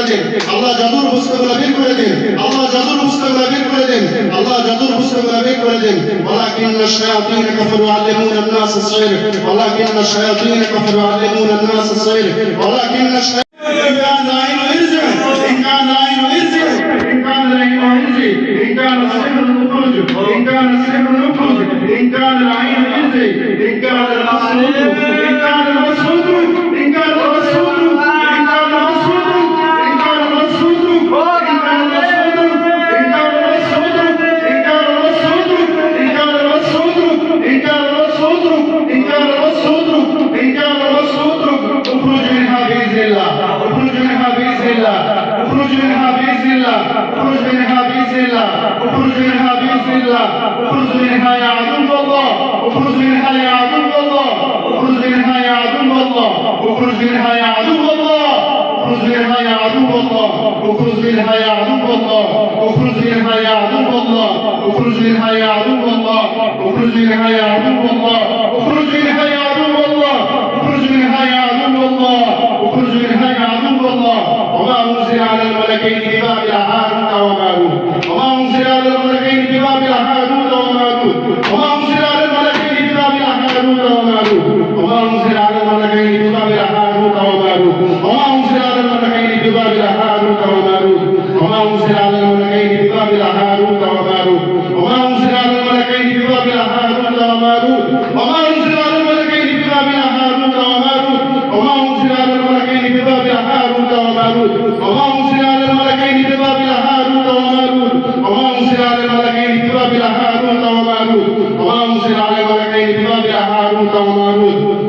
করে দেন আল্লাহ জাদুর বস্তুগুলো বের করে দেন আল্লাহ জাদুর বস্তুগুলো বের করে দেন আল্লাহ জাদুর বস্তুগুলো বের করে দেন ওয়ালাকিন্না শায়াতিন কাফারু আল্লামুনা الناس السحر ولكن الشياطين كفروا يعلمون الناس السحر ولكن الشياطين إن كان العين ارجع إن كان العين ارجع إن كان السحر نخرج إن كان السحر نخرج إن كان العين ارجع إن كان المسعود إن كان المسعود إن كان المسعود إن كان المسعود إن كان المسعود إن كان المسعود إن كان المسعود إن كان المسعود إن كان المسعود إن كان المسعود إن كان المسعود إن كان المسعود اخرج منها بإذن الله اخرج منها بإذن الله اخرج منها بإذن الله اخرج منها بإذن الله اخرج منها بإذن الله اخرج منها يا عدو الله اخرج منها يا عدو الله اخرج منها يا عدو الله اخرج منها يا عدو الله اخرج منها يا عدو الله اخرج منها يا عدو الله اخرج منها يا عدو الله اخرج منها يا عدو الله اخرج منها يا عدو الله اخرج منها يا عدو الله اخرج منها يا عدو الله اخرج منها يا عدو الله وما أنزل على الملكين ببابل هاروت وماروت وما أنزل على الملكين ببابل هاروت وماروت وما أنزل على الملكين ببابل هاروت وماروت وما أنزل على الملكين ببابل هاروت وماروت وما أنزل على الملكين ببابل هاروت وماروت وما أنزل على الملكين ببابل هاروت وماروت وما أنزل على الملكين ببابل هاروت وماروت وما أنزل على الملكين ببابل هاروت وماروت وما أنزل على الملكين ببابل هاروت وماروت وما أنزل على الملكين ببابل هاروت وماروت وما أنزل على الملكين ببابل هاروت وماروت وما أنزل على الملكين ببابل هاروت وماروت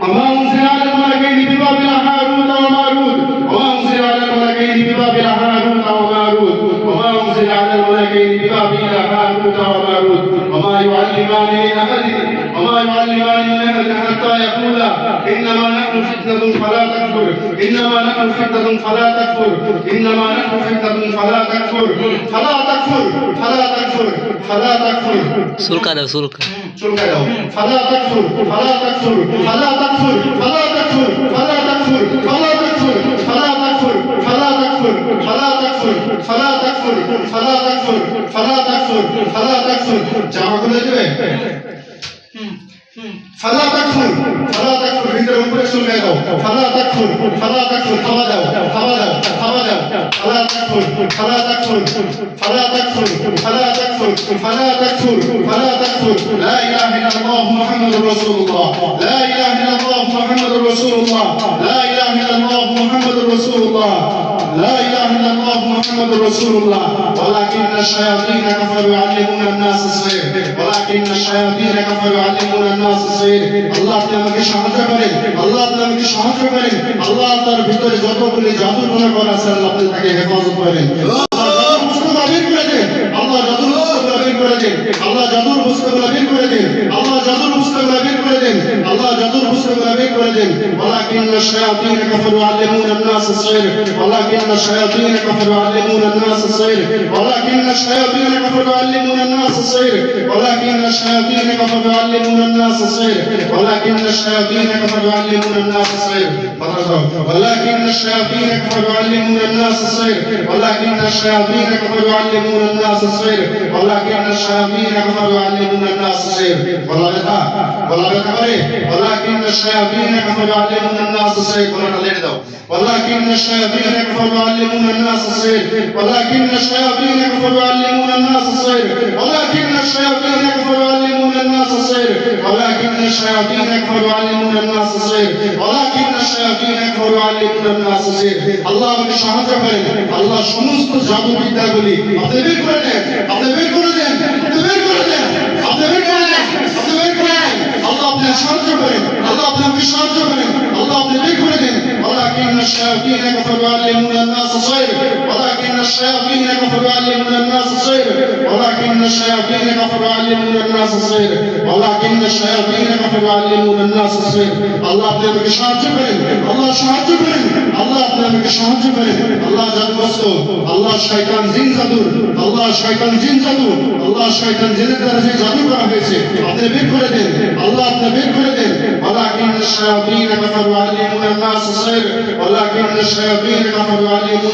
وما أنزل على الملكين ببابل هاروت وماروت وما أنزل على الملكين ببابل هاروت وماروت وما أنزل على الملكين ببابل هاروت وماروت وما يعلمان من أحد وما يعلمان من أحد حتى يقولا إنما نحن فتنة فلا تكفر إنما نحن فتنة فلا تكفر إنما نحن فتنة فلا تكفر فلا تكفر فلا تكفر فلا تكفر سلكا دو سلكا فلا تكفر فلا تكفر فلا تكفر فلا تكفر فلا تكفر فلا تكفر فلا تكفر فلا تكفر فلا تكفر فلا تكفر فلا تكفر فلا تكفر فلا تكفر জামা খুলে দিবে فلا تكفر فلا تكفر ভিতরে উপরে শুনে দাও فلا تكفر فلا تكفر খাওয়া দাও খাওয়া দাও খাওয়া দাও فلا تكفر فلا تكفر فلا تكفر فلا تكفر فلا تكفر فلا تكفر لا اله الا الله محمد رسول الله لا اله الا الله محمد رسول الله لا اله الا الله محمد رسول الله لا اله الا الله محمد رسول الله ولكن الشياطين كفروا يعلمون الناس السحر ولكن الشياطين كفروا يعلمون الناس السحر আল্লাহ আপনি আমাকে সাহায্য করেন আল্লাহ আপনি আমাকে সাহায্য করেন আল্লাহ তার ভিতরে যতগুলি জাদুটনা করা আছে আল্লাহ আপনি তাকে হেফাজত করেন আল্লাহ জাদুর বস্তুগুলো বের করে দেন আল্লাহ জাদুর বস্তুগুলো বের করে দেন আল্লাহ জাদুর বস্তুগুলো বের করে দেন আল্লাহ জাদুর বস্তুগুলো বের করে দেন ولكن الشياطين كفروا يعلمون الناس السحر ولكن الشياطين كفروا يعلمون الناس السحر ولكن الشياطين كفروا يعلمون الناس السحر ولكن الشياطين كفروا يعلمون الناس السحر ولكن الشياطين كفروا يعلمون الناس السحر ولكن الشياطين كفروا يعلمون الناس السحر ولكن الشياطين كفروا يعلمون الناس السحر ولكن الشياطين كفروا يعلمون الناس السحر ولا ولكن الشياطين كفروا يعلمون الناس السحر ولكن الشياطين كفروا يعلمون الناس السحر ولكن الشياطين كفروا يعلمون الناس السحر ولكن الشياطين كفروا يعلمون الناس السحر ولكن الشياطين كفروا يعلمون الناس السحر ولكن الشياطين كفروا يعلمون الناس السحر আল্লাহ আমাকে সাহায্য করেন আল্লাহ সমস্ত জাদু বিদ্যাগুলি আপনি বের করে দেন আপনি বের করে দেন আপনি বের করে দেন আপনি বের করে দেন আপনি বের করে দেন আল্লাহ আপনি সাহায্য করেন আল্লাহ আপনি আমাকে সাহায্য করেন আল্লাহ আপনি বের করে দেন ولكن الشياطين كفروا يعلمون الناس السحر ولكن الشياطين كفروا يعلمون الناس السحر ولكن الشياطين كفروا يعلمون الناس السحر ولكن الشياطين كفروا يعلمون الناس السحر আল্লাহ আপনি আমাকে সাহায্য করেন আল্লাহ সাহায্য করেন আল্লাহ আপনি আমাকে সাহায্য করেন আল্লাহ জাদুগ্রস্ত আল্লাহ শয়তান জিন জাদু আল্লাহ শয়তান জিন জাদু আল্লাহ শয়তান জিনের দ্বারা যে জাদু করা হয়েছে আপনি বের করে দেন আল্লাহ আপনি বের করে দেন ولكن الشياطين كفروا يعلمون الناس السحر ولكن الشياطين كفروا يعلمون